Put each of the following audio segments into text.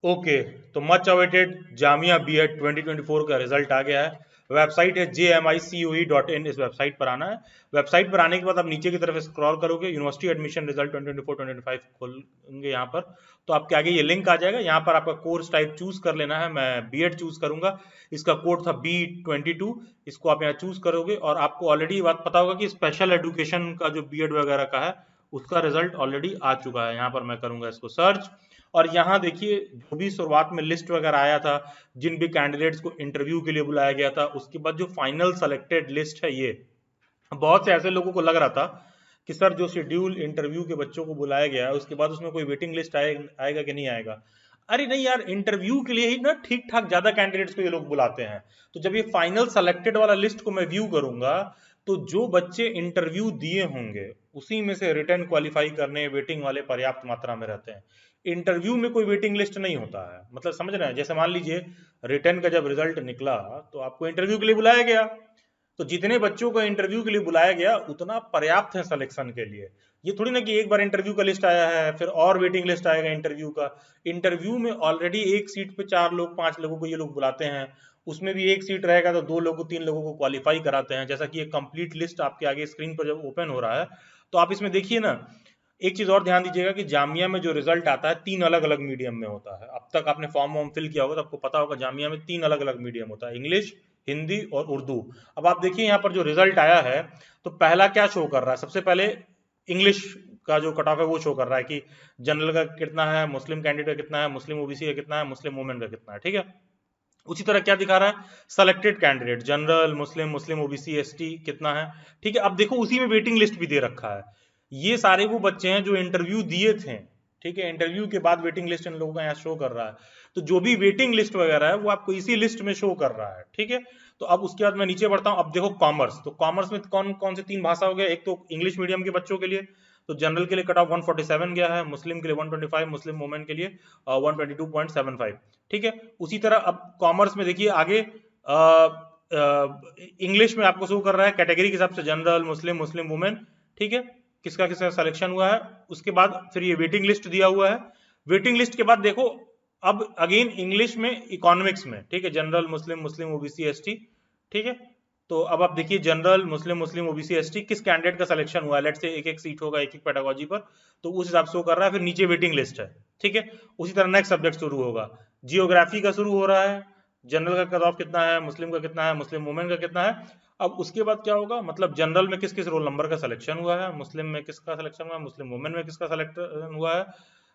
Okay, तो much awaited Jamia BEd 2024 का result आ गया है। वेबसाइट है jmicoe.in। इस वेबसाइट पर आना है। वेबसाइट पर आने के बाद आप नीचे की तरफ स्क्रॉल करोगे, यूनिवर्सिटी एडमिशन रिजल्ट 2024-2025 खोलेंगे यहाँ पर, तो आपके आगे ये लिंक आ जाएगा। यहाँ पर आपका कोर्स टाइप चूज कर लेना है। मैं बीएड चूज करूंगा। इसका कोड था B22। इसको आप यहाँ चूज करोगे और आपको ऑलरेडी ये बात पता होगा कि स्पेशल एजुकेशन का जो बीएड वगैरह का है उसका रिजल्ट ऑलरेडी आ चुका है। यहाँ पर मैं करूंगा इसको सर्च, और यहाँ देखिए जो भी शुरुआत में लिस्ट वगैरह आया था, जिन भी कैंडिडेट्स को इंटरव्यू के लिए बुलाया गया था, उसके बाद जो फाइनल सेलेक्टेड लिस्ट है, ये बहुत से ऐसे लोगों को लग रहा था कि सर जो शेड्यूल इंटरव्यू के बच्चों को बुलाया गया है उसके बाद उसमें कोई वेटिंग लिस्ट आएगा कि नहीं आएगा। अरे नहीं यार, इंटरव्यू के लिए ही ना ठीक ठाक ज्यादा कैंडिडेट्स को ये लोग बुलाते हैं। तो जब ये फाइनल सेलेक्टेड वाला लिस्ट को मैं व्यू करूंगा, तो जो बच्चे इंटरव्यू दिए होंगे उसी में से रिटर्न क्वालिफाई करने वेटिंग वाले पर्याप्त मात्रा में रहते हैं। इंटरव्यू में कोई वेटिंग लिस्ट नहीं होता है, मतलब समझ रहे हैं। जैसे मान लीजिए रिटर्न का जब रिजल्ट निकला तो आपको इंटरव्यू के लिए बुलाया गया, तो जितने बच्चों को इंटरव्यू के लिए बुलाया गया उतना पर्याप्त है सिलेक्शन के लिए। ये थोड़ी ना कि एक बार इंटरव्यू का लिस्ट आया है फिर और वेटिंग लिस्ट आएगा इंटरव्यू का। इंटरव्यू में ऑलरेडी एक सीट पे 4 लोग 5 लोगों को ये लोग बुलाते हैं, उसमें भी एक सीट रहेगा तो 2 लोगों 3 लोगों को क्वालिफाई कराते हैं। जैसा कि एक कंप्लीट लिस्ट आपके आगे स्क्रीन पर जब ओपन हो रहा है, तो आप इसमें देखिए ना, एक चीज और ध्यान दीजिएगा कि जामिया में जो रिजल्ट आता है 3 अलग अलग मीडियम में होता है। अब तक आपने फॉर्म वॉर्म फिल किया होगा तो आपको पता होगा जामिया में 3 अलग अलग मीडियम होता है, इंग्लिश, हिंदी और उर्दू। अब आप देखिए यहाँ पर जो रिजल्ट आया है, तो पहला क्या शो कर रहा है, सबसे पहले इंग्लिश का जो कट ऑफ है वो शो कर रहा है कि जनरल का कितना है, मुस्लिम कैंडिडेट का कितना है, मुस्लिम ओबीसी का कितना है, मुस्लिम वुमेन का कितना है, ठीक है। उसी तरह क्या दिखा रहा है, सेलेक्टेड कैंडिडेट जनरल, मुस्लिम, मुस्लिम ओबीसी, एसटी कितना है, ठीक है। अब देखो उसी में वेटिंग लिस्ट भी दे रखा है। ये सारे वो बच्चे हैं जो इंटरव्यू दिए थे, ठीक है। इंटरव्यू के बाद वेटिंग लिस्ट इन लोगों का यहाँ शो कर रहा है। तो जो भी वेटिंग लिस्ट वगैरह है वो आपको इसी लिस्ट में शो कर रहा है, ठीक है। तो अब उसके बाद मैं नीचे बढ़ता हूँ। अब देखो कॉमर्स, तो कॉमर्स में कौन कौन से 3 भाषा हो गया, एक तो इंग्लिश मीडियम के बच्चों के लिए, तो जनरल के लिए कट ऑफ 147 गया है, मुस्लिम के लिए 125, मुस्लिम वुमेन के लिए 122.75, ठीक है। उसी तरह अब कॉमर्स में देखिए आगे इंग्लिश में आपको शो कर रहा है कैटेगरी के हिसाब से जनरल, मुस्लिम, मुस्लिम वुमेन, ठीक है, किसका किसका सिलेक्शन हुआ है। उसके बाद फिर ये वेटिंग लिस्ट दिया हुआ है। वेटिंग लिस्ट के बाद देखो अब अगेन इंग्लिश में, इकोनॉमिक्स में, ठीक है, जनरल, मुस्लिम, मुस्लिम ओबीसी, एसटी, ठीक है। तो अब आप देखिए जनरल, मुस्लिम, मुस्लिम ओबीसी, एसटी किस कैंडिडेट का सिलेक्शन हुआ है। लेट से एक एक सीट होगा एक एक पेडागोजी पर, तो उस हिसाब से शो कर रहा है। फिर नीचे वेटिंग लिस्ट है, ठीक है। उसी तरह नेक्स्ट सब्जेक्ट शुरू होगा, जियोग्राफी का शुरू हो रहा है, जनरल का कट ऑफ कितना है, मुस्लिम का कितना है, मुस्लिम वुमेन का कितना है। अब उसके बाद क्या होगा, मतलब जनरल में किस किस रोल नंबर का सिलेक्शन हुआ है, मुस्लिम में किसका सिलेक्शन हुआ है, मुस्लिम वुमेन में किसका सिलेक्शन हुआ है,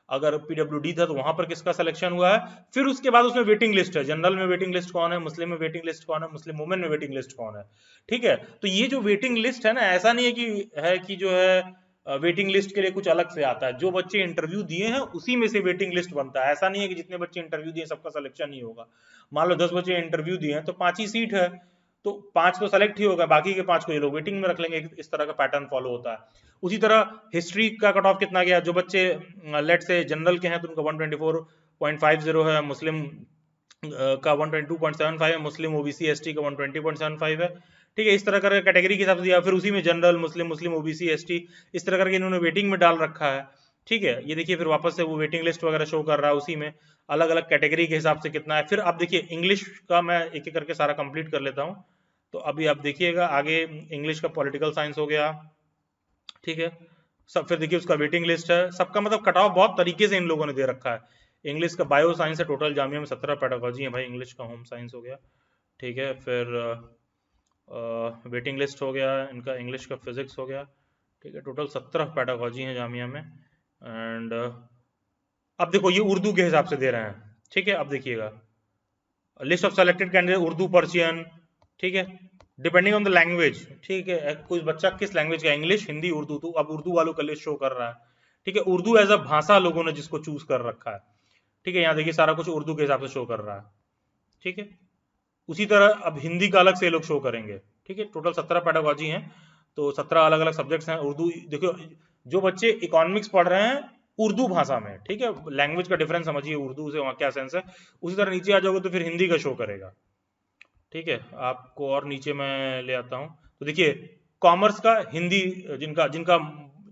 अगर पीडब्ल्यूडी था तो वहां पर किसका सिलेक्शन हुआ है। फिर उसके बाद उसमें वेटिंग लिस्ट है, जनरल में वेटिंग लिस्ट कौन है, मुस्लिम में वेटिंग लिस्ट कौन है, मुस्लिम वुमेन में वेटिंग लिस्ट कौन है, ठीक है। तो ये जो वेटिंग लिस्ट है ना, ऐसा नहीं है कि जो है वेटिंग लिस्ट के लिए कुछ अलग से आता है। जो बच्चे इंटरव्यू दिए हैं उसी में से वेटिंग लिस्ट बनता है। ऐसा नहीं है कि जितने बच्चे इंटरव्यू दिए सबका सिलेक्शन ही होगा। मान लो 10 बच्चे इंटरव्यू दिए हैं तो 5 ही सीट है, तो 5 तो सेलेक्ट ही होगा, बाकी के 5 को ये लोग वेटिंग में रख लेंगे। इस तरह का पैटर्न फॉलो होता है। उसी तरह हिस्ट्री का कट ऑफ कितना गया, जो बच्चे लेट से जनरल के हैं तो उनका 124.50 है, मुस्लिम का 122.75 है, मुस्लिम ओबीसी एसटी का 120.75 है, ठीक है। इस तरह करके कैटेगरी के हिसाब से दिया, फिर उसी में जनरल, मुस्लिम, मुस्लिम ओबीसी, एसटी, इस तरह करके इन्होंने वेटिंग में डाल रखा है, ठीक है। ये देखिए फिर वापस से वो वेटिंग लिस्ट वगैरह शो कर रहा है, उसी में अलग अलग कैटेगरी के हिसाब से कितना है। फिर आप देखिए इंग्लिश का मैं एक एक करके सारा कंप्लीट कर लेता हूँ। तो अभी आप देखिएगा आगे इंग्लिश का पॉलिटिकल साइंस हो गया, ठीक है। सब फिर देखिए उसका वेटिंग लिस्ट है, सबका मतलब कट ऑफ बहुत तरीके से इन लोगों ने दे रखा है। इंग्लिश का बायो साइंस है, टोटल जामिया में 17 पेडागोजी है भाई, इंग्लिश का होम साइंस हो गया, ठीक है। फिर वेटिंग लिस्ट हो गया इनका, इंग्लिश का फिजिक्स हो गया, ठीक है। टोटल 17 पेडागोजी हैं जामिया में। एंड अब देखो ये उर्दू के हिसाब से दे रहे हैं, ठीक है। अब देखिएगा list of selected candidate Urdu, Persian, ठीक है, डिपेंडिंग ऑन द लैंग्वेज, ठीक है। कुछ बच्चा किस लैंग्वेज का, इंग्लिश, हिंदी, उर्दू, तो अब उर्दू वालों का लिस्ट शो कर रहा है, ठीक है। उर्दू एज अ भाषा लोगों ने जिसको चूज कर रखा है, ठीक है। यहाँ देखिए सारा कुछ उर्दू के हिसाब से शो कर रहा है, ठीक है। उसी तरह अब हिंदी का अलग से लोग शो करेंगे, ठीक है। टोटल 17 पेडागोजी हैं, तो 17 अलग अलग सब्जेक्ट्स हैं। उर्दू देखो, जो बच्चे इकोनॉमिक्स पढ़ रहे हैं उर्दू भाषा में, ठीक है, लैंग्वेज का डिफरेंस समझिए उर्दू से वहाँ क्या सेंस है। उसी तरह नीचे आ जाओगे तो फिर हिंदी का शो करेगा, ठीक है। आपको और नीचे मैं ले आता हूँ, तो देखिए कॉमर्स का हिंदी, जिनका जिनका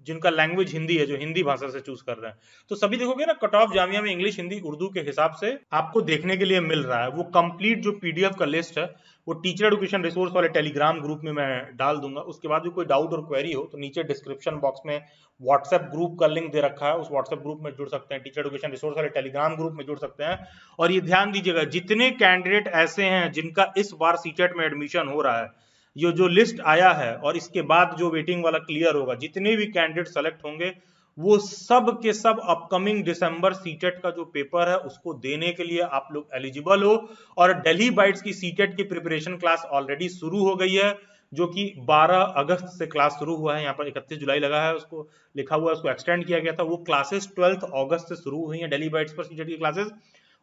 जिनका लैंग्वेज हिंदी है, जो हिंदी भाषा से चूज कर रहे हैं। तो सभी देखोगे ना कट ऑफ जामिया में इंग्लिश, हिंदी, उर्दू के हिसाब से आपको देखने के लिए मिल रहा है। वो कंप्लीट जो पीडीएफ का लिस्ट है वो टीचर एजुकेशन रिसोर्स वाले टेलीग्राम ग्रुप में मैं डाल दूंगा। उसके बाद भी कोई डाउट और क्वेरी हो तो नीचे डिस्क्रिप्शन बॉक्स में व्हाट्सएप ग्रुप का लिंक दे रखा है, उस व्हाट्सएप ग्रुप में जुड़ सकते हैं, टीचर एजुकेशन रिसोर्स वाले टेलीग्राम ग्रुप में जुड़ सकते हैं। और ये ध्यान दीजिएगा, जितने कैंडिडेट ऐसे हैं जिनका इस बार सीटेट में एडमिशन हो रहा है, ये जो लिस्ट आया है और इसके बाद जो वेटिंग वाला क्लियर होगा, जितने भी कैंडिडेट सेलेक्ट होंगे वो सब के सब अपकमिंग दिसंबर सीटेट का जो पेपर है उसको देने के लिए आप लोग एलिजिबल हो। और दिल्ली बाइट्स की सीटेट की प्रिपरेशन क्लास ऑलरेडी शुरू हो गई है, जो कि 12 अगस्त से क्लास शुरू हुआ है। यहाँ पर 31 जुलाई लगा है, उसको लिखा हुआ है, उसको एक्सटेंड किया गया था। वो क्लासेस 12 अगस्त से शुरू हुई है दिल्ली बाइट्स पर सीटेट की क्लासेस।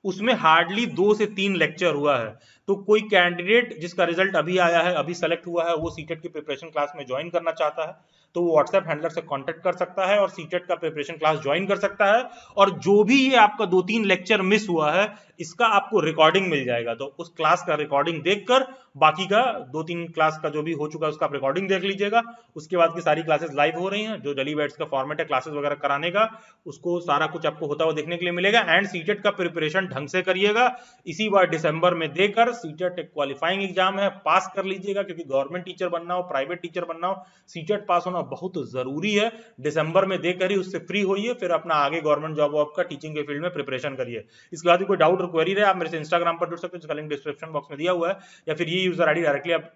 उसमें हार्डली 2 से 3 लेक्चर हुआ है। तो कोई कैंडिडेट जिसका रिजल्ट अभी आया है, अभी सेलेक्ट हुआ है, वो सीटेट की प्रिपरेशन क्लास में ज्वाइन करना चाहता है तो वो व्हाट्सएप हैंडलर से कांटेक्ट कर सकता है और सीटेट का प्रिपरेशन क्लास ज्वाइन कर सकता है। और जो भी ये आपका 2-3 लेक्चर मिस हुआ है इसका आपको रिकॉर्डिंग मिल जाएगा, तो उस क्लास का रिकॉर्डिंग देखकर बाकी का 2-3 क्लास का जो भी हो चुका है उसका आप रिकॉर्डिंग देख लीजिएगा। उसके बाद की सारी क्लासेस लाइव हो रही हैं, जो दिल्ली बैट्स का फॉर्मेट है क्लासेस वगैरह कराने का, उसको सारा कुछ आपको होता हुआ देखने के लिए मिलेगा। एंड सीटेट का प्रिपरेशन ढंग से करिएगा, इसी बार दिसंबर में देकर सीटेट एक क्वालिफाइंग एग्जाम है, पास कर लीजिएगा। क्योंकि गवर्नमेंट टीचर बनना हो, प्राइवेट टीचर बनना हो, सीटेट पास होना बहुत जरूरी है। दिसंबर में देकर ही उससे फ्री होइए, फिर अपना आगे गवर्नमेंट जॉब का टीचिंग के फील्ड में प्रिपरेशन करिए। इसके बाद कोई डाउट और क्वेरी रहे आप मेरे से इंस्टाग्राम पर जुड़ सकते हैं, जिसका लिंक डिस्क्रिप्शन बॉक्स में दिया हुआ है, या फिर ये यूजर आईडी डायरेक्टली आप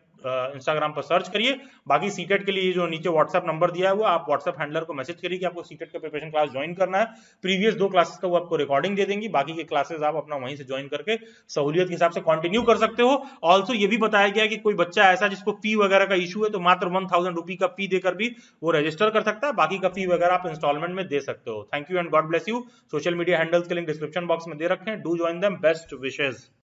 इंस्टाग्राम पर सर्च करिए। बाकी सीटेट के लिए जो नीचे व्हाट्सएप नंबर दिया है वो आप व्हाट्सएप हैंडलर को मैसेज करिए कि आपको सीटेट का प्रिपरेशन क्लास ज्वाइन करना है। प्रीवियस 2 क्लासेस का वो आपको रिकॉर्डिंग दे देंगी, बाकी के क्लासेस आप अपना वहीं से ज्वाइन करके सहूलियत के हिसाब से कंटिन्यू कर सकते हो। ऑल्सो ये भी बताया गया कि कोई बच्चा ऐसा जिसको फी वगैरह का इशू है तो मात्र 1000 रुपी का फी देकर भी वो रजिस्टर कर सकता है, बाकी का फी वगैरह आप इंस्टॉलमेंट में दे सकते हो। Thank you and God bless you. Social media handles के लिंक डिस्क्रिप्शन बॉक्स में दे रखे हैं, do join them. Best wishes.